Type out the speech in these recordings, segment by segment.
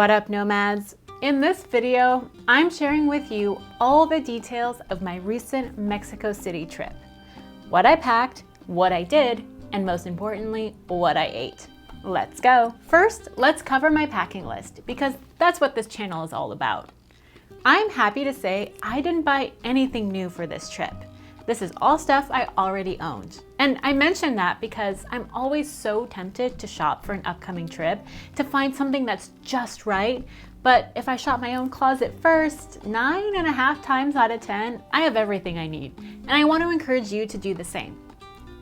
What up, nomads? In this video, I'm sharing with you all the details of my recent Mexico City trip. What I packed, what I did, and most importantly, what I ate. Let's go. First, let's cover my packing list because that's what this channel is all about. I'm happy to say I didn't buy anything new for this trip. This is all stuff I already owned. And I mention that because I'm always so tempted to shop for an upcoming trip to find something that's just right. But if I shop my own closet first, 9.5 times out of 10, I have everything I need. And I want to encourage you to do the same.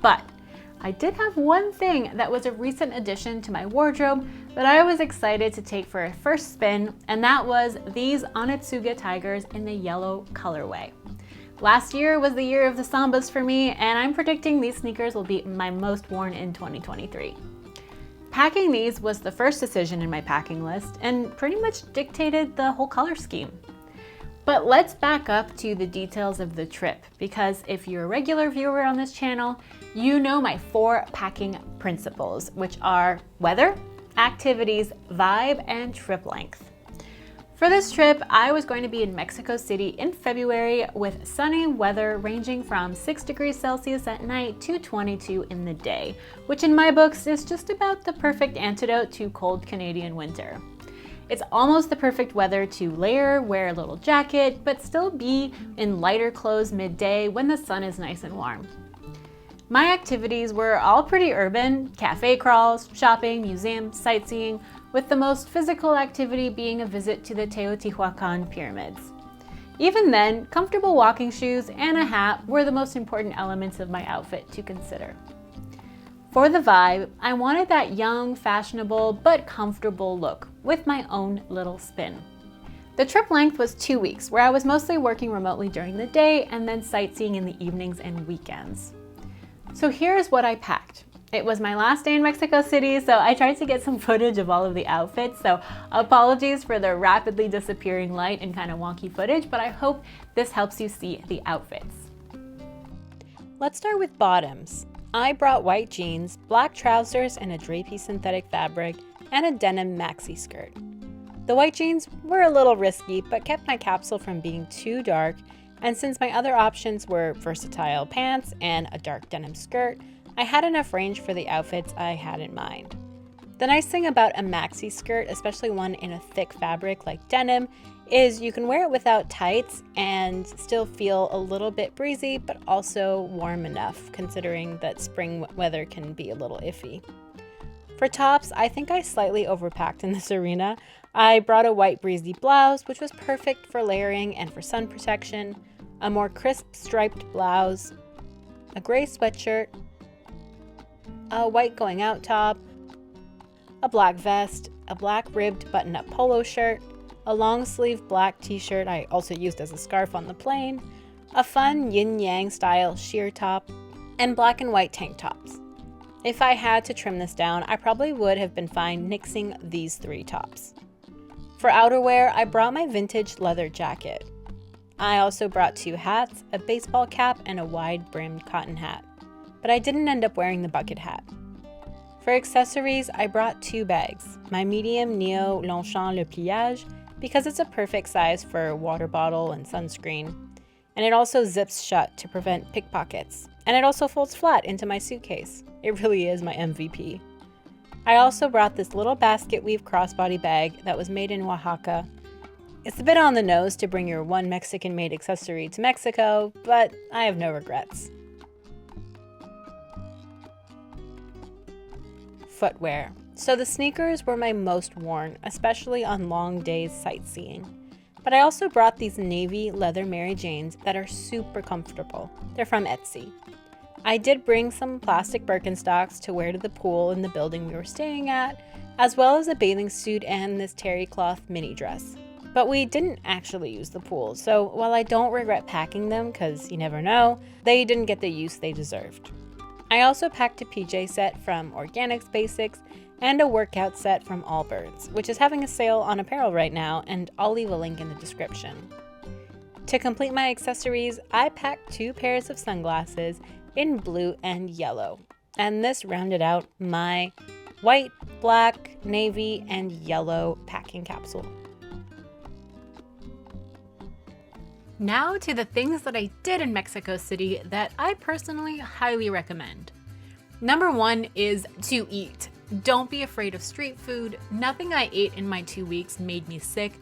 But I did have one thing that was a recent addition to my wardrobe that I was excited to take for a first spin, and that was these Onitsuga Tigers in the yellow colorway. Last year was the year of the Sambas for me, and I'm predicting these sneakers will be my most worn in 2023. Packing these was the first decision in my packing list and pretty much dictated the whole color scheme. But let's back up to the details of the trip, because if you're a regular viewer on this channel, you know my 4 packing principles, which are weather, activities, vibe, and trip length. For this trip, I was going to be in Mexico City in February with sunny weather ranging from 6 degrees Celsius at night to 22 in the day, which in my books is just about the perfect antidote to cold Canadian winter. It's almost the perfect weather to layer, wear a little jacket, but still be in lighter clothes midday when the sun is nice and warm. My activities were all pretty urban: cafe crawls, shopping, museums, sightseeing, with the most physical activity being a visit to the Teotihuacan pyramids. Even then, comfortable walking shoes and a hat were the most important elements of my outfit to consider. For the vibe, I wanted that young, fashionable, but comfortable look with my own little spin. The trip length was 2 weeks, where I was mostly working remotely during the day and then sightseeing in the evenings and weekends. So here's what I packed. It was my last day in Mexico City, so I tried to get some footage of all of the outfits, so apologies for the rapidly disappearing light and kind of wonky footage, but I hope this helps you see the outfits. Let's start with bottoms. I brought white jeans, black trousers and a drapey synthetic fabric, and a denim maxi skirt. The white jeans were a little risky, but kept my capsule from being too dark, and since my other options were versatile pants and a dark denim skirt, I had enough range for the outfits I had in mind. The nice thing about a maxi skirt, especially one in a thick fabric like denim, is you can wear it without tights and still feel a little bit breezy, but also warm enough, considering that spring weather can be a little iffy. For tops, I think I slightly overpacked in this arena. I brought a white breezy blouse, which was perfect for layering and for sun protection, a more crisp striped blouse, a gray sweatshirt, a white going out top, a black vest, a black ribbed button-up polo shirt, a long sleeve black t-shirt I also used as a scarf on the plane, a fun yin-yang style sheer top, and black and white tank tops. If I had to trim this down, I probably would have been fine nixing these 3 tops. For outerwear, I brought my vintage leather jacket. I also brought 2 hats, a baseball cap, and a wide-brimmed cotton hat, but I didn't end up wearing the bucket hat. For accessories, I brought 2 bags, my medium Neo Longchamp Le Pliage, because it's a perfect size for a water bottle and sunscreen, and it also zips shut to prevent pickpockets, and it also folds flat into my suitcase. It really is my MVP. I also brought this little basket weave crossbody bag that was made in Oaxaca. It's a bit on the nose to bring your one Mexican-made accessory to Mexico, but I have no regrets. Footwear. So the sneakers were my most worn, especially on long days sightseeing. But I also brought these navy leather Mary Janes that are super comfortable. They're from Etsy. I did bring some plastic Birkenstocks to wear to the pool in the building we were staying at, as well as a bathing suit and this terry cloth mini dress. But we didn't actually use the pool, so while I don't regret packing them, because you never know, they didn't get the use they deserved. I also packed a PJ set from Organics Basics and a workout set from Allbirds, which is having a sale on apparel right now, and I'll leave a link in the description. To complete my accessories, I packed 2 pairs of sunglasses in blue and yellow, and this rounded out my white, black, navy, and yellow packing capsule. Now to the things that I did in Mexico City that I personally highly recommend. Number 1 is to eat. Don't be afraid of street food. Nothing I ate in my 2 weeks made me sick,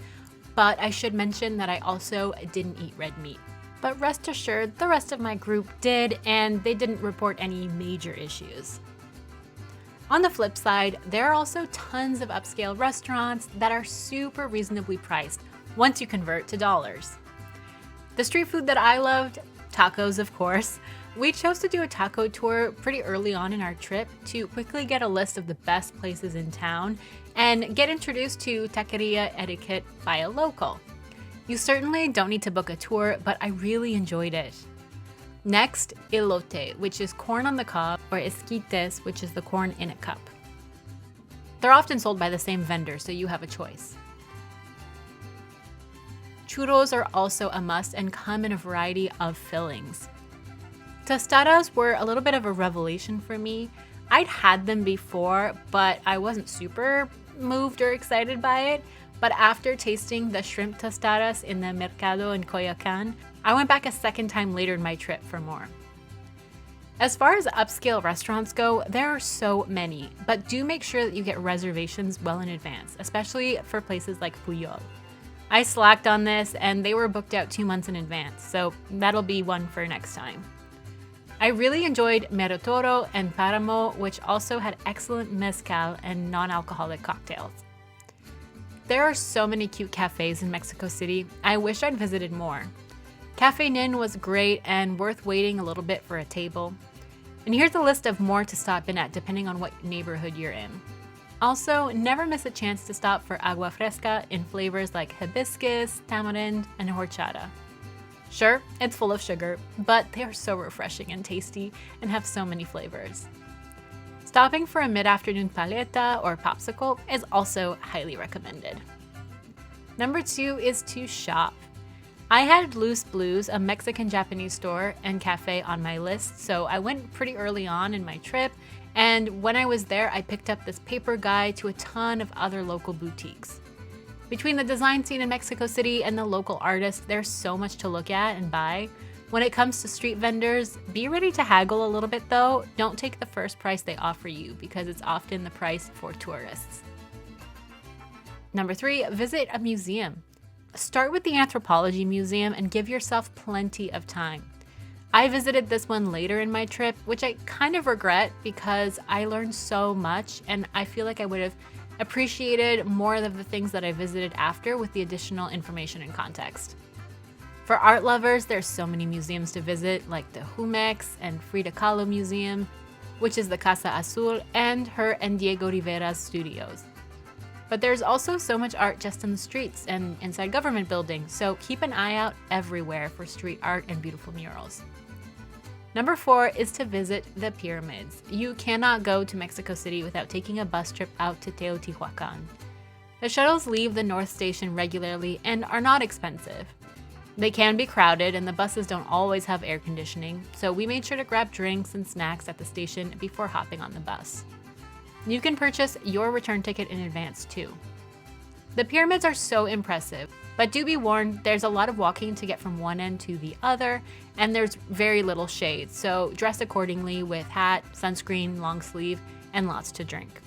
but I should mention that I also didn't eat red meat. But rest assured, the rest of my group did, and they didn't report any major issues. On the flip side, there are also tons of upscale restaurants that are super reasonably priced once you convert to dollars. The street food that I loved, tacos of course. We chose to do a taco tour pretty early on in our trip to quickly get a list of the best places in town and get introduced to taqueria etiquette by a local. You certainly don't need to book a tour, but I really enjoyed it. Next, elote, which is corn on the cob, or esquites, which is the corn in a cup. They're often sold by the same vendor, so you have a choice. Churros are also a must and come in a variety of fillings. Tostadas were a little bit of a revelation for me. I'd had them before, but I wasn't super moved or excited by it. But after tasting the shrimp tostadas in the Mercado in Coyoacan, I went back a second time later in my trip for more. As far as upscale restaurants go, there are so many, but do make sure that you get reservations well in advance, especially for places like Puyol. I slacked on this and they were booked out 2 months in advance, so that'll be one for next time. I really enjoyed Mero Toro and Paramo, which also had excellent mezcal and non-alcoholic cocktails. There are so many cute cafes in Mexico City. I wish I'd visited more. Cafe Nin was great and worth waiting a little bit for a table. And here's a list of more to stop in at depending on what neighborhood you're in. Also, never miss a chance to stop for agua fresca in flavors like hibiscus, tamarind, and horchata. Sure, it's full of sugar, but they are so refreshing and tasty and have so many flavors. Stopping for a mid-afternoon paleta or popsicle is also highly recommended. Number 2 is to shop. I had Loose Blues, a Mexican-Japanese store and cafe on my list, so I went pretty early on in my trip, and when I was there, I picked up this paper guide to a ton of other local boutiques. Between the design scene in Mexico City and the local artists, there's so much to look at and buy. When it comes to street vendors, be ready to haggle a little bit though. Don't take the first price they offer you because it's often the price for tourists. Number 3, visit a museum. Start with the Anthropology Museum and give yourself plenty of time. I visited this one later in my trip, which I kind of regret because I learned so much and I feel like I would have appreciated more of the things that I visited after with the additional information and context. For art lovers, there's so many museums to visit, like the Jumex and Frida Kahlo Museum, which is the Casa Azul, and her and Diego Rivera's studios. But there's also so much art just in the streets and inside government buildings, so keep an eye out everywhere for street art and beautiful murals. Number 4 is to visit the pyramids. You cannot go to Mexico City without taking a bus trip out to Teotihuacan. The shuttles leave the North Station regularly and are not expensive. They can be crowded and the buses don't always have air conditioning, so we made sure to grab drinks and snacks at the station before hopping on the bus. You can purchase your return ticket in advance too. The pyramids are so impressive, but do be warned, there's a lot of walking to get from one end to the other, and there's very little shade, so dress accordingly with hat, sunscreen, long sleeve, and lots to drink.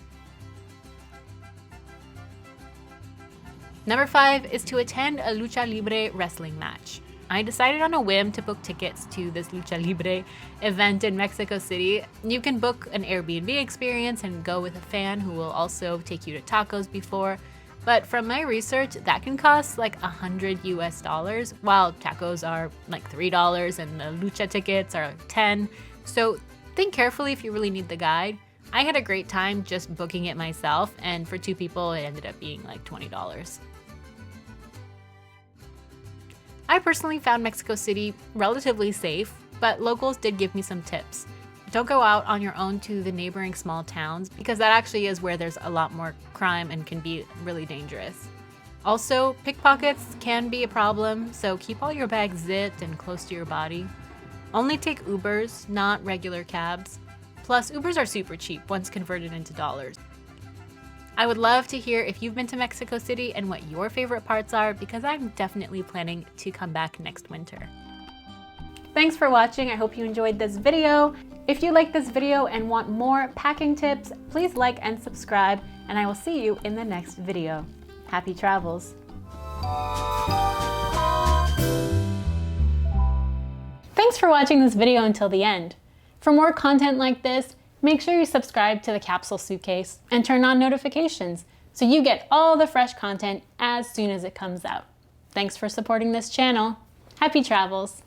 Number 5 is to attend a lucha libre wrestling match. I decided on a whim to book tickets to this lucha libre event in Mexico City. You can book an Airbnb experience and go with a fan who will also take you to tacos before. But from my research, that can cost like $100 while tacos are like $3 and the lucha tickets are $10. So think carefully if you really need the guide. I had a great time just booking it myself, and for 2 people, it ended up being like $20. I personally found Mexico City relatively safe, but locals did give me some tips. Don't go out on your own to the neighboring small towns because that actually is where there's a lot more crime and can be really dangerous. Also, pickpockets can be a problem, so keep all your bags zipped and close to your body. Only take Ubers, not regular cabs. Plus, Ubers are super cheap once converted into dollars. I would love to hear if you've been to Mexico City and what your favorite parts are, because I'm definitely planning to come back next winter. Thanks for watching. I hope you enjoyed this video. If you like this video and want more packing tips, please like and subscribe, and I will see you in the next video. Happy travels. Thanks for watching this video until the end. For more content like this, make sure you subscribe to the Capsule Suitcase and turn on notifications so you get all the fresh content as soon as it comes out. Thanks for supporting this channel. Happy travels!